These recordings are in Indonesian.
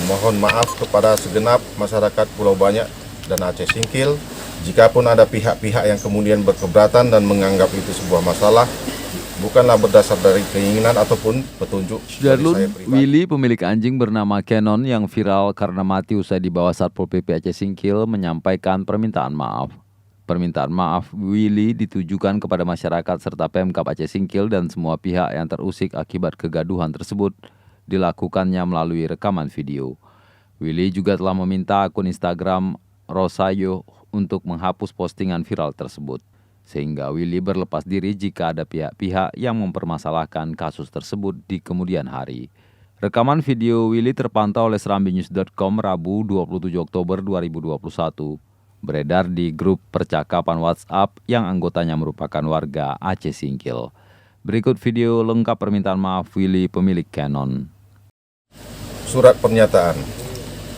memohon maaf kepada segenap masyarakat Pulau Banyak dan Aceh Singkil. Jikapun ada pihak-pihak yang kemudian berkeberatan dan menganggap itu sebuah masalah, bukanlah berdasar dari keinginan ataupun petunjuk dari saya pribadi. Willy, pemilik anjing bernama Canon yang viral karena mati usai dibawa Satpol PP Aceh Singkil, menyampaikan permintaan maaf. Permintaan maaf Willy ditujukan kepada masyarakat serta Pemkab Aceh Singkil dan semua pihak yang terusik akibat kegaduhan tersebut dilakukannya melalui rekaman video. Willy juga telah meminta akun Instagram Rosayo untuk menghapus postingan viral tersebut, sehingga Willy berlepas diri jika ada pihak-pihak yang mempermasalahkan kasus tersebut di kemudian hari. Rekaman video Willy terpantau oleh serambinews.com Rabu 27 Oktober 2021, beredar di grup percakapan WhatsApp yang anggotanya merupakan warga Aceh Singkil. Berikut video lengkap permintaan maaf Willy, pemilik Canon. Surat pernyataan.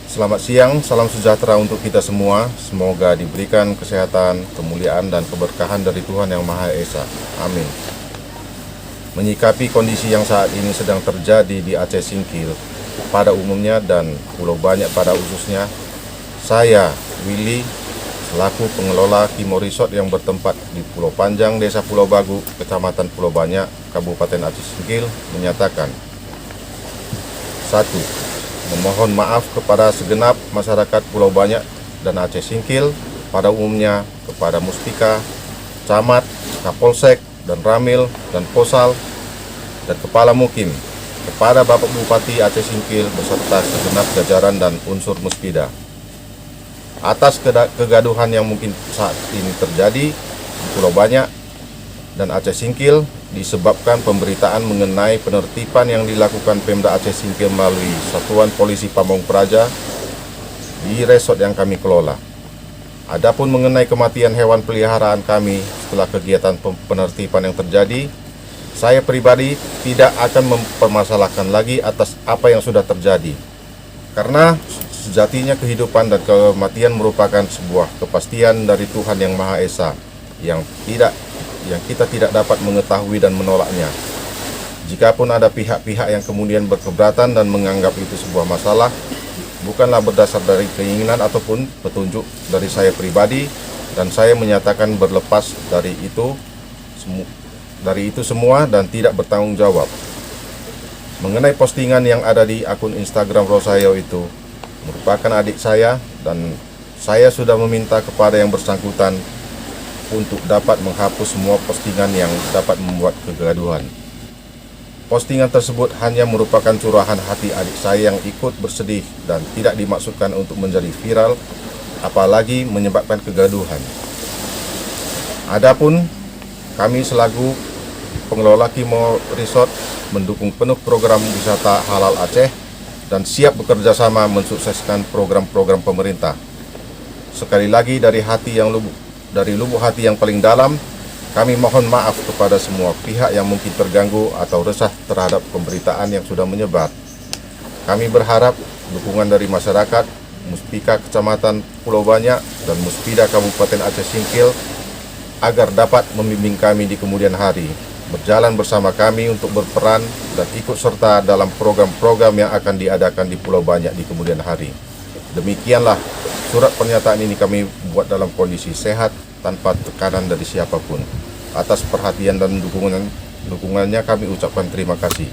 Selamat siang, salam sejahtera untuk kita semua. Semoga diberikan kesehatan, kemuliaan, dan keberkahan dari Tuhan Yang Maha Esa. Amin. Menyikapi kondisi yang saat ini sedang terjadi di Aceh Singkil pada umumnya dan Pulau Banyak pada khususnya, saya, Willy, selaku pengelola Kimo Resort yang bertempat di Pulau Panjang, Desa Pulau Bagu, Kecamatan Pulau Banyak, Kabupaten Aceh Singkil, menyatakan 1. Memohon maaf kepada segenap masyarakat Pulau Banyak dan Aceh Singkil pada umumnya, kepada Muspika, Camat, Kapolsek, dan Ramil, dan Posal, dan Kepala Mukim, kepada Bapak Bupati Aceh Singkil beserta segenap jajaran dan unsur Muspida. Atas kegaduhan yang mungkin saat ini terjadi di Pulau Banyak dan Aceh Singkil disebabkan pemberitaan mengenai penertiban yang dilakukan Pemda Aceh Singkil melalui Satuan Polisi Pamong Praja di resort yang kami kelola. Adapun mengenai kematian hewan peliharaan kami setelah kegiatan penertiban yang terjadi, saya pribadi tidak akan mempermasalahkan lagi atas apa yang sudah terjadi. Karena sejatinya kehidupan dan kematian merupakan sebuah kepastian dari Tuhan Yang Maha Esa yang kita tidak dapat mengetahui dan menolaknya. Jikapun ada pihak-pihak yang kemudian berkeberatan dan menganggap itu sebuah masalah, bukanlah berdasar dari keinginan ataupun petunjuk dari saya pribadi, dan saya menyatakan berlepas dari itu semua dan tidak bertanggung jawab. Mengenai postingan yang ada di akun Instagram Rosayo itu merupakan adik saya, dan saya sudah meminta kepada yang bersangkutan untuk dapat menghapus semua postingan yang dapat membuat kegaduhan. Postingan tersebut hanya merupakan curahan hati adik saya yang ikut bersedih dan tidak dimaksudkan untuk menjadi viral, apalagi menyebabkan kegaduhan. Adapun kami selaku pengelola Kimo Resort mendukung penuh program wisata halal Aceh dan siap bekerja sama mensukseskan program-program pemerintah. Sekali lagi dari lubuk hati yang paling dalam, kami mohon maaf kepada semua pihak yang mungkin terganggu atau resah terhadap pemberitaan yang sudah menyebar. Kami berharap dukungan dari masyarakat, Muspika Kecamatan Pulau Banyak, dan Muspida Kabupaten Aceh Singkil agar dapat membimbing kami di kemudian hari, berjalan bersama kami untuk berperan dan ikut serta dalam program-program yang akan diadakan di Pulau Banyak di kemudian hari. Demikianlah surat pernyataan ini kami buat dalam kondisi sehat tanpa tekanan dari siapapun. Atas perhatian dan dukungannya kami ucapkan terima kasih.